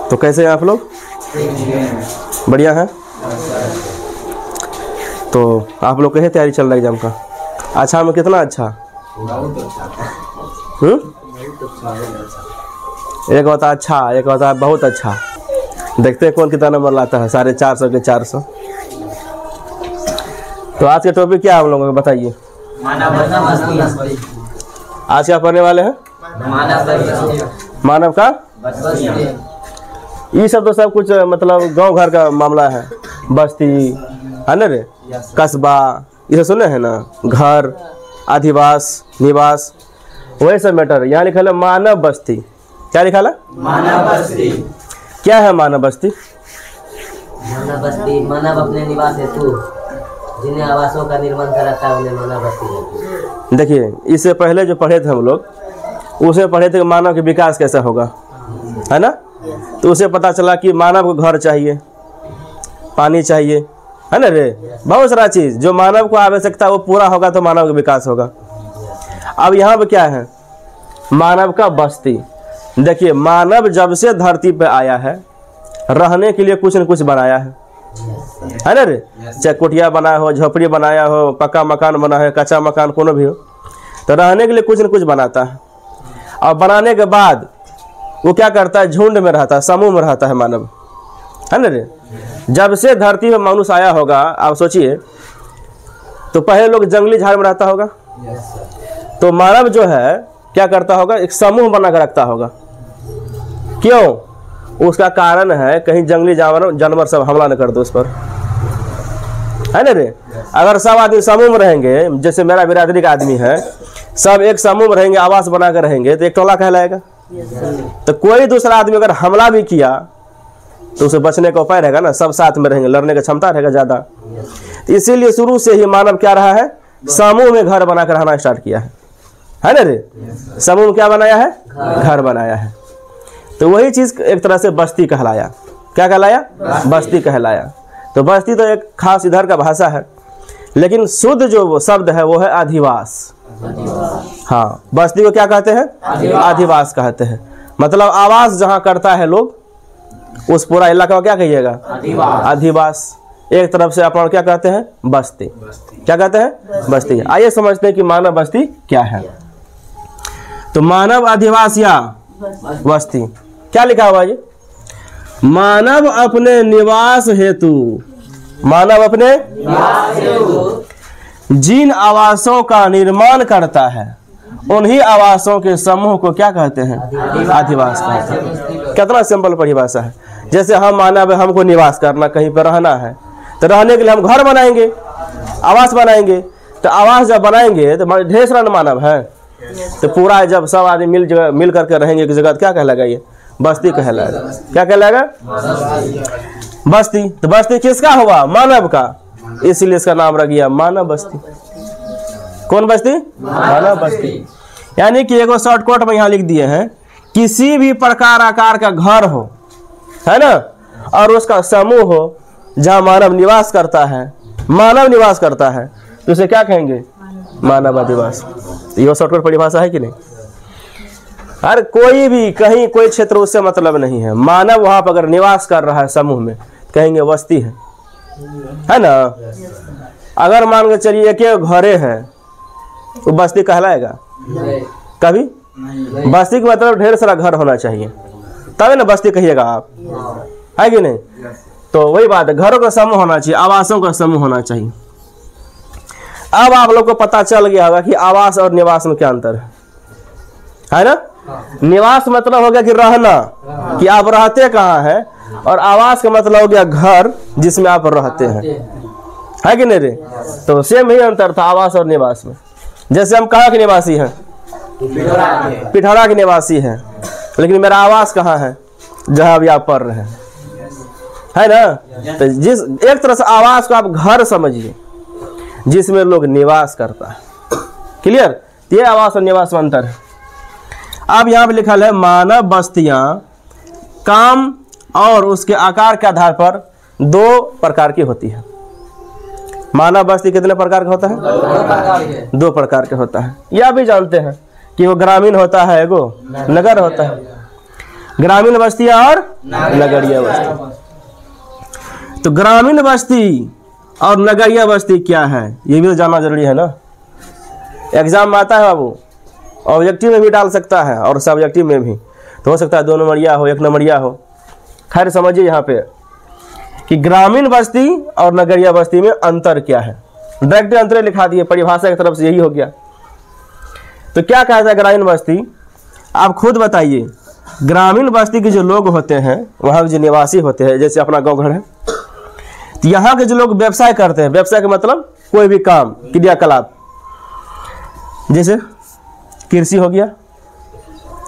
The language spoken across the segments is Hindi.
तो कैसे हैं आप लोग? बढ़िया हैं। तो आप लोग कैसे तैयारी चल रहा है एग्जाम का? अच्छा में कितना अच्छा? एक होता है अच्छा, एक होता है बहुत अच्छा। देखते हैं कौन कितना नंबर लाता है। 450 के 400। तो आज के टॉपिक क्या है हम लोगों को बताइए। आज क्या पढ़ने वाले हैं? मानव का ये सब तो सब कुछ मतलब गांव घर का मामला है। बस्ती है ना रे, कस्बा, ये सब सुने हैं ना। घर, अधिवास, निवास, वही सब मैटर। यहाँ लिखा है मानव बस्ती। क्या लिखा है? मानव बस्ती। क्या है मानव बस्ती? मानव बस्ती मानव अपने निवास हेतु जिन्हें आवासों का निर्माण कराता है उन्हें मानव बस्ती है। देखिए, इससे पहले जो पढ़े थे हम लोग, उसे पढ़े थे कि मानव के विकास कैसा होगा, है ना। तो उसे पता चला कि मानव को घर चाहिए, पानी चाहिए, है ना रे, बहुत सारा चीज़ जो मानव को आवश्यकता वो पूरा होगा तो मानव का विकास होगा। अब यहाँ पे क्या है? मानव का बस्ती। देखिए, मानव जब से धरती पे आया है रहने के लिए कुछ न कुछ बनाया है ना रे। चाहे कुटिया बनाया हो, झोपड़ी बनाया हो, पक्का मकान बना है, कच्चा मकान कोनो भी हो, तो रहने के लिए कुछ न कुछ बनाता है। और बनाने के बाद वो क्या करता है? झुंड में रहता है, समूह में रहता है मानव, है ना रे। जब से धरती में मनुष्य आया होगा, आप सोचिए, तो पहले लोग जंगली झाड़ में रहता होगा। तो मानव जो है क्या करता होगा? एक समूह बना कर रखता होगा। क्यों? उसका कारण है कहीं जंगली जानवर सब हमला न कर दो उस पर, है ना रे। अगर सब आदमी समूह में रहेंगे, जैसे मेरा बिरादरी का आदमी है, सब एक समूह में रहेंगे, आवास बना कर रहेंगे, तो एक टोला कहलाएगा। तो कोई दूसरा आदमी अगर हमला भी किया तो उसे बचने का उपाय रहेगा ना, सब साथ में रहेंगे, लड़ने की क्षमता रहेगा ज़्यादा। तो इसीलिए शुरू से ही मानव क्या रहा है? समूह में घर बनाकर रहना स्टार्ट किया है ना रे। समूह में क्या बनाया है? घर बनाया है। तो वही चीज़ एक तरह से बस्ती कहलाया। क्या कहलाया? बस्ती कहलाया। तो बस्ती तो एक खास इधर का भाषा है, लेकिन शुद्ध जो शब्द है वो है अधिवास। हाँ, बस्ती को क्या कहते हैं? अधिवास कहते हैं। मतलब आवास जहाँ करता है लोग, उस पूरा इलाका को क्या कहिएगा? अधिवास। एक तरफ से अपन क्या कहते हैं? बस्ती। क्या कहते हैं? बस्ती। आइए समझते हैं कि मानव बस्ती क्या है। तो मानव अधिवास या बस्ती, क्या लिखा हुआ है? मानव अपने निवास हेतु, मानव अपने जिन आवासों का निर्माण करता है उन्हीं आवासों के समूह को क्या कहते हैं? अधिवास कहते हैं। कितना सिंपल परिभाषा है। जैसे हम मानव, हमको निवास करना, कहीं पर रहना है, तो रहने के लिए हम घर बनाएंगे, आवास बनाएंगे। तो आवास जब बनाएंगे तो ढेर सारा मानव है, तो पूरा जब सब आदमी मिल करके रहेंगे एक जगह, क्या कहलाएगा? ये बस्ती कहलाएगा। क्या कहलाएगा? बस्ती। तो बस्ती किसका हुआ? मानव का, इसलिए इसका नाम रख गया मानव बस्ती। कौन बस्ती? मानव बस्ती। यानी कि एगो शॉर्टकट में यहाँ लिख दिए हैं, किसी भी प्रकार आकार का घर हो, है ना, और उसका समूह हो जहाँ मानव निवास करता है, मानव निवास करता है, तो उसे क्या कहेंगे? मानव अधिवास। ये शॉर्टकट परिभाषा है कि नहीं? हर कोई भी कहीं कोई क्षेत्र उससे मतलब नहीं है। मानव वहां पर अगर निवास कर रहा है समूह में, कहेंगे बस्ती है ना। अगर मान के चलिए कि घरे है तो बस्ती कहलाएगा कभी? बस्ती का मतलब ढेर सारा घर होना चाहिए, तब ना बस्ती कहिएगा आप, है कि नहीं। तो वही बात है, घरों का समूह होना चाहिए, आवासों का समूह होना चाहिए। अब आप लोग को पता चल गया होगा कि आवास और निवास में क्या अंतर है ना। निवास मतलब हो गया कि रहना, कि आप रहते कहाँ हैं, और आवास का मतलब हो गया घर जिसमें आप रहते हैं, है कि नहीं रे। तो सेम ही अंतर था आवास और निवास में। जैसे हम कहाँ के निवासी हैं? पिठौरा के निवासी हैं, लेकिन मेरा आवास कहाँ है? जहाँ अभी आप पढ़ रहे हैं, है ना। तो जिस एक तरह से आवास को आप घर समझिए जिसमें लोग निवास करता है। क्लियर? ये आवास और निवास में अंतर है। अब यहाँ पे लिखा है मानव बस्तियां काम और उसके आकार के आधार पर 2 प्रकार की होती है। मानव बस्ती कितने प्रकार का होता है? 2 प्रकार का होता है। यह भी जानते हैं कि वो ग्रामीण होता है, एगो नगर होता है। ग्रामीण बस्तियां और नगरीय बस्ती। तो ग्रामीण बस्ती और नगरीय बस्ती क्या है, ये भी तो जानना जरूरी है ना। एग्जाम में आता है बाबू, ऑब्जेक्टिव में भी डाल सकता है और सब्जेक्टिव में भी, तो हो सकता है 2 नंबरिया हो, 1 नंबरिया हो। खैर समझिए यहाँ पे कि ग्रामीण बस्ती और नगरीय बस्ती में अंतर क्या है। डायरेक्ट अंतर लिखा दिए, परिभाषा की तरफ से यही हो गया। तो क्या कहता है ग्रामीण बस्ती, आप खुद बताइए। ग्रामीण बस्ती के जो लोग होते हैं, वहाँ के जो निवासी होते हैं, जैसे अपना गांव घर है, तो यहाँ के जो लोग व्यवसाय करते हैं, व्यवसाय का मतलब कोई भी काम, क्रियाकलाप, जैसे कृषि हो गया,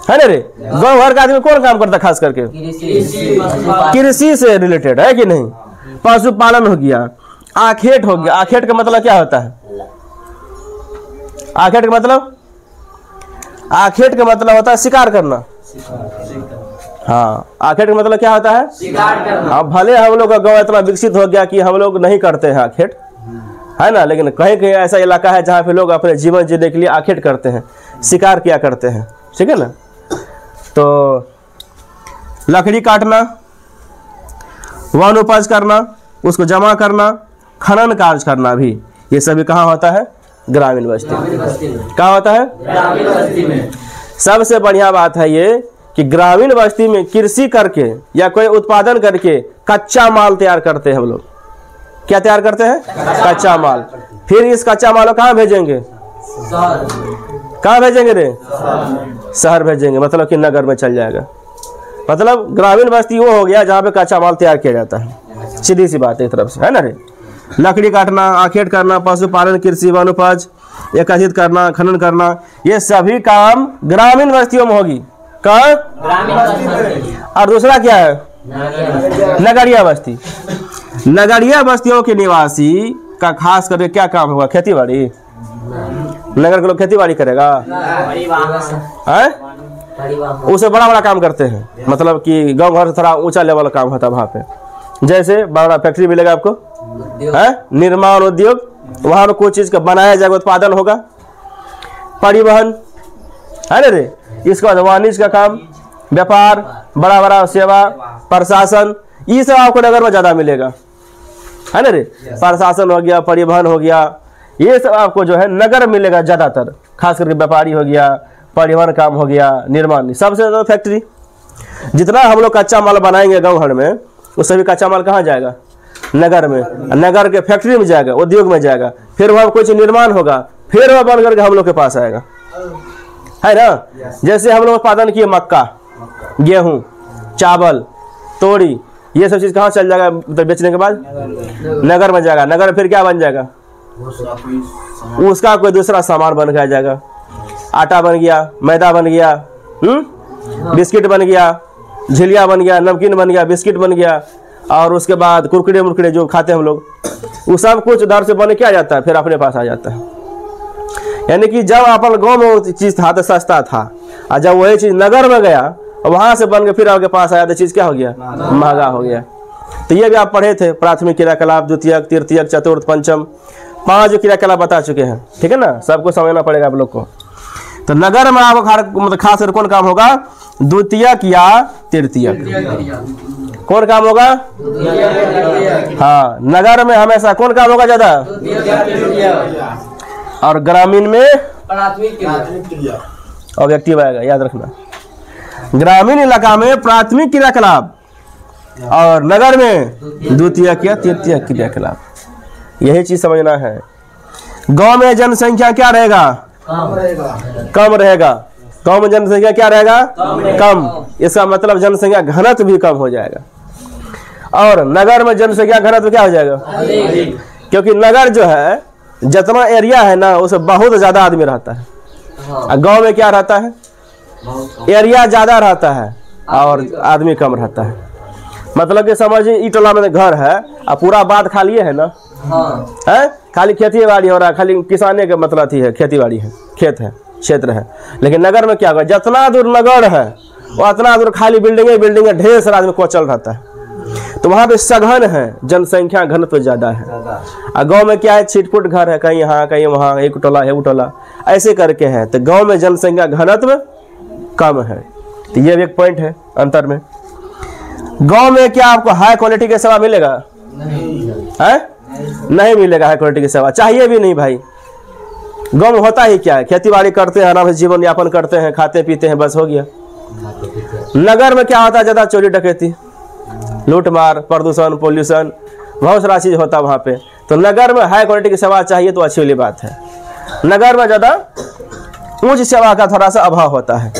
है ना रे। गांव घर का आदमी कौन काम करता है, खास करके कृषि से रिलेटेड, है कि नहीं। पशुपालन हो गया, आखेट हो गया। आखेट का मतलब क्या होता है, आखेट का मतलब, आखेट का मतलब होता है शिकार करना। हाँ, आखेट का मतलब क्या होता है, शिकार करना। हाँ, भले हम लोग का गांव इतना विकसित हो गया कि हम लोग नहीं करते हैं आखेट, है ना, लेकिन कहीं कहीं ऐसा इलाका है जहाँ पे लोग अपने जीवन जीने के लिए आखेट करते हैं, शिकार किया करते हैं, ठीक है ना। तो लकड़ी काटना, वन उपज करना, उसको जमा करना, खनन कार्य करना भी, ये सभी कहाँ होता है, ग्रामीण बस्ती में। कहाँ होता है, ग्रामीण बस्ती में। सबसे बढ़िया बात है ये कि ग्रामीण बस्ती में कृषि करके या कोई उत्पादन करके कच्चा माल तैयार करते हैं हम लोग। क्या तैयार करते हैं, कच्चा माल। फिर इस कच्चा माल को कहाँ भेजेंगे, कहाँ भेजेंगे रे, शहर भेजेंगे, मतलब कि नगर में चल जाएगा। मतलब ग्रामीण बस्ती वो हो गया जहाँ पे कच्चा माल तैयार किया जाता है। सीधी सी बात है एक तरफ से, है ना रे। लकड़ी काटना, आखेट करना, पशुपालन, कृषि, वन उपज एकत्रित करना, खनन करना, ये सभी काम ग्रामीण बस्तियों में होगी। कहाँ, और दूसरा क्या है, नगरीय बस्ती। नगरीय बस्तियों के निवासी का खास करके क्या काम होगा, खेती बाड़ी। नगर के लोग खेती बाड़ी करेगा, उसे बड़ा बड़ा काम करते हैं, मतलब कि गांव घर से थोड़ा ऊंचा लेवल का काम होता है वहाँ पे। जैसे बड़ा बड़ा फैक्ट्री मिलेगा आपको, है निर्माण उद्योग, वहाँ पर कोई चीज का बनाया जाएगा, उत्पादन होगा। परिवहन, है ना रे। इसके बाद वाणिज्य का काम, व्यापार, बड़ा बड़ा सेवा, प्रशासन, ये सब आपको नगर में ज्यादा मिलेगा, है ना रे। प्रशासन हो गया, परिवहन हो गया, ये सब आपको जो है नगर मिलेगा ज्यादातर। खास करके व्यापारी हो गया, परिवहन काम हो गया, निर्माण, सबसे ज्यादा फैक्ट्री। जितना हम लोग कच्चा माल बनाएंगे गाँव घर में, वो सभी कच्चा माल कहाँ जाएगा, नगर में। नगर के फैक्ट्री में जाएगा, उद्योग में जाएगा, फिर वहाँ कुछ निर्माण होगा, फिर वह बन करके हम लोग के पास आएगा, है ना। जैसे हम लोग उत्पादन किए मक्का, गेहूं, चावल, तोड़ी, ये सब चीज कहाँ चल जाएगा, मतलब बेचने के बाद नगर में जाएगा। नगर में फिर क्या बन जाएगा, उसका कोई दूसरा सामान बन के आ जाएगा। आटा बन गया, मैदा बन गया, बिस्किट बन गया, झिलिया बन गया, नमकीन बन गया, बिस्किट बन गया, और उसके बाद कुरकुरे मुरकुरे जो खाते हैं हम लोग, वो सब कुछ उधर से बन के आ जाता है, फिर अपने पास आ जाता है। यानी कि जब अपन गाँव में वो चीज था तो सस्ता था, और जब वही चीज नगर में गया और वहां से बन के फिर आपके पास आया तो चीज क्या हो गया, महंगा हो गया। तो ये भी आप पढ़े थे, प्राथमिक क्रियाकलाप, द्वितीयक, तृतीयक, चतुर्थ, पंचम, 5 क्रियाकलाप बता चुके हैं, ठीक है ना। सबको समझना पड़ेगा आप लोग को। तो नगर में आपको मतलब खास कर कौन काम होगा, द्वितीयक या तृतीयक, कौन काम होगा। हाँ, नगर में हमेशा कौन काम होगा ज्यादा, और ग्रामीण में ऑब्जेक्टिव आएगा, याद रखना। ग्रामीण इलाका में प्राथमिक क्रियाकलाप और नगर में द्वितीयक या तृतीयक क्रियाकलाप, यही चीज समझना है। गांव में जनसंख्या क्या रहेगा, कम रहेगा। गांव में जनसंख्या क्या रहेगा, कम। इसका मतलब जनसंख्या घनत्व भी कम हो जाएगा। और नगर में जनसंख्या घनत्व क्या हो जाएगा, क्योंकि नगर जो है जितना एरिया है ना, उसमें बहुत ज्यादा आदमी रहता है। गांव में क्या रहता है, एरिया ज्यादा रहता है और आदमी कम रहता है। मतलब कि समझिए ई टोला में घर है और पूरा बात खाली है ना, है खाली खेती बाड़ी हो रहा है, खाली किसाने के मतलब थी है, खेती बाड़ी है, खेत है, क्षेत्र है। लेकिन नगर में क्या होगा, जितना दूर नगर है उतना दूर खाली बिल्डिंगे बिल्डिंगे, ढेर सारा आदमी कोचल रहता है। तो वहाँ पे सघन है, जनसंख्या घनत्व ज्यादा है। और गाँव में क्या है, छिटपुट घर है, कहीं यहाँ कहीं वहाँ, एक टोला है वो टोला, ऐसे करके है। तो गाँव में जनसंख्या घनत्व कम है, तो ये भी एक पॉइंट है अंतर में। गांव में क्या आपको हाई क्वालिटी की सेवा मिलेगा? नहीं मिलेगा हाई क्वालिटी की सेवा, चाहिए भी नहीं भाई। गांव में होता ही क्या है, खेती बाड़ी करते हैं, आराम से जीवन यापन करते हैं, खाते पीते हैं, बस हो गया। नगर में क्या होता है? ज़्यादा चोरी डकैती, लूट मार, प्रदूषण, पोल्यूशन, बहुत सारा चीज़ होता है वहाँ पे। तो नगर में हाई क्वालिटी की सेवा चाहिए तो अच्छी वाली बात है। नगर में ज़्यादा उच्च सेवा का थोड़ा सा अभाव होता है।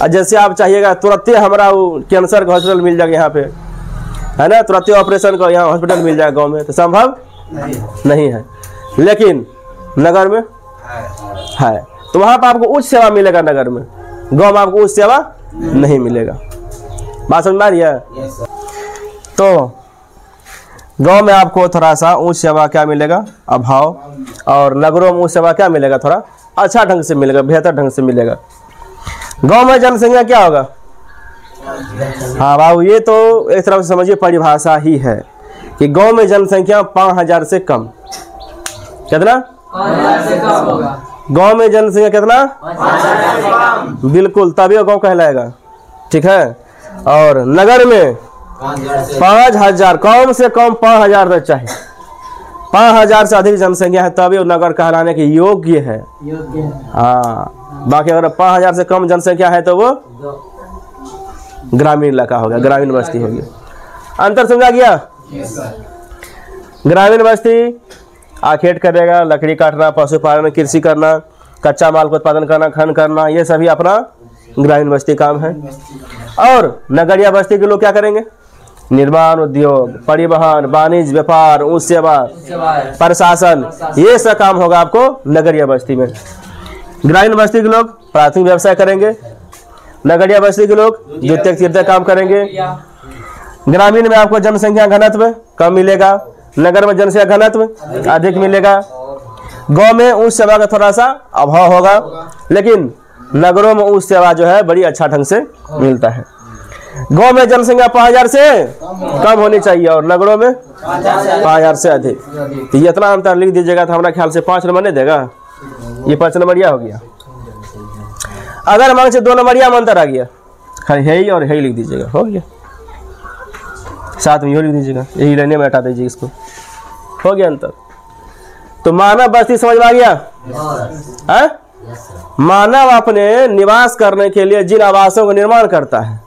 और जैसे आप चाहिएगा तुरंत हमारा वो कैंसर का हॉस्पिटल मिल जाएगा यहाँ पे, है ना, तुरंत ऑपरेशन का यहाँ हॉस्पिटल मिल जाएगा, गाँव में तो संभव नहीं है। लेकिन नगर में है, तो वहाँ पर आपको उच्च सेवा मिलेगा नगर में, गाँव में आपको उच्च सेवा नहीं मिलेगा। बात समझ में आ रही है? तो गांव में आपको थोड़ा सा उच्च सेवा क्या मिलेगा? अभाव। और नगरों में उच्च सेवा क्या मिलेगा? थोड़ा अच्छा ढंग से मिलेगा, बेहतर ढंग से मिलेगा। गांव में जनसंख्या क्या होगा? हाँ बाबू, ये तो एक तरफ से समझिए परिभाषा ही है कि गांव में जनसंख्या 5000 से कम। कितना? 5000 से कम होगा। गांव में जनसंख्या कितना? 5000 से कम। बिल्कुल, तभी वो गाँव कहलाएगा। ठीक है। और नगर में 5000, कम से कम 5000 तक चाहिए। 5000 से अधिक जनसंख्या है तभी वो नगर कहलाने के योग्य है। हाँ, बाकी अगर 5000 से कम जनसंख्या है तो वो ग्रामीण इलाका हो गया, ग्रामीण बस्ती हो गया। अंतर समझा गया? ग्रामीण बस्ती आखेट करेगा, लकड़ी काटना, पशुपालन, कृषि करना, कच्चा माल को उत्पादन करना, खनन करना, ये सभी अपना ग्रामीण बस्ती काम है। और नगरीय बस्ती के लोग क्या करेंगे? निर्माण उद्योग, परिवहन, वाणिज्य, व्यापार, उच्च सेवा, प्रशासन, ये सब काम होगा आपको नगरीय बस्ती में। ग्रामीण बस्ती के लोग प्राथमिक व्यवसाय करेंगे, नगरीय बस्ती के लोग द्वितीयक तृतीयक काम करेंगे। ग्रामीण में आपको जनसंख्या घनत्व कम मिलेगा, नगर में जनसंख्या घनत्व अधिक मिलेगा। गांव में उच्च सेवा का थोड़ा सा अभाव होगा, लेकिन नगरों में उच्च सेवा जो है बड़ी अच्छा ढंग से मिलता है। गांव में जनसंख्या 5000 से कम होनी चाहिए और नगरों में 5000 से अधिक। तो ये इतना अंतर लिख दीजिएगा तो हमारा ख्याल से 5 नंबर नहीं देगा, ये 5 नंबरिया हो गया। अगर मान से 2 नंबरिया में अंतर आ गया, खाली है ही और है ही लिख दीजिएगा, हो गया। साथ में ये लिख दीजिएगा, यही लेने में हटा दीजिए इसको, हो गया अंतर। तो मानव बस्ती समझ में आ गया? है? मानव अपने निवास करने के लिए जिन आवासों का निर्माण करता है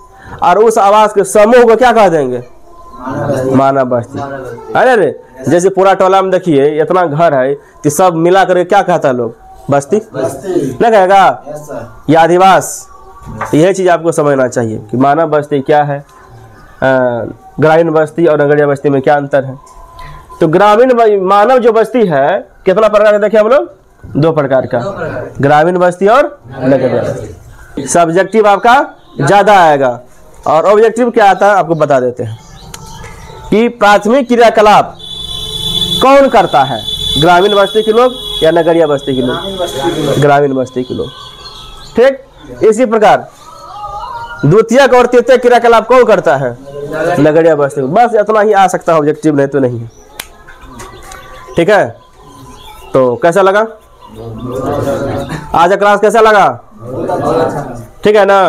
और उस आवास के समूह को क्या कह देंगे? मानव बस्ती। अरे रे, जैसे पूरा टोला में देखिए इतना घर है कि सब मिला करके क्या कहता है लोग? बस्ती ना कहेगा, या आदिवास। यह चीज आपको समझना चाहिए कि मानव बस्ती क्या है, ग्रामीण बस्ती और नगरीय बस्ती में क्या अंतर है। तो ग्रामीण मानव जो बस्ती है कितना प्रकार का देखे हम लोग? 2 प्रकार का, ग्रामीण बस्ती और नगरीय बस्ती। सब्जेक्टिव आपका ज्यादा आएगा और ऑब्जेक्टिव क्या आता है आपको बता देते हैं कि प्राथमिक क्रियाकलाप कौन करता है, ग्रामीण बस्ती के लोग या नगरीय बस्ती के लोग? ग्रामीण बस्ती के लोग। ठीक, इसी प्रकार द्वितीयक और तृतीयक क्रियाकलाप कौन करता है? नगरीय बस्ती। बस इतना ही आ सकता है ऑब्जेक्टिव, नहीं तो नहीं है। ठीक है, तो कैसा लगा आज का क्लास? कैसा लगा? ठीक है ना?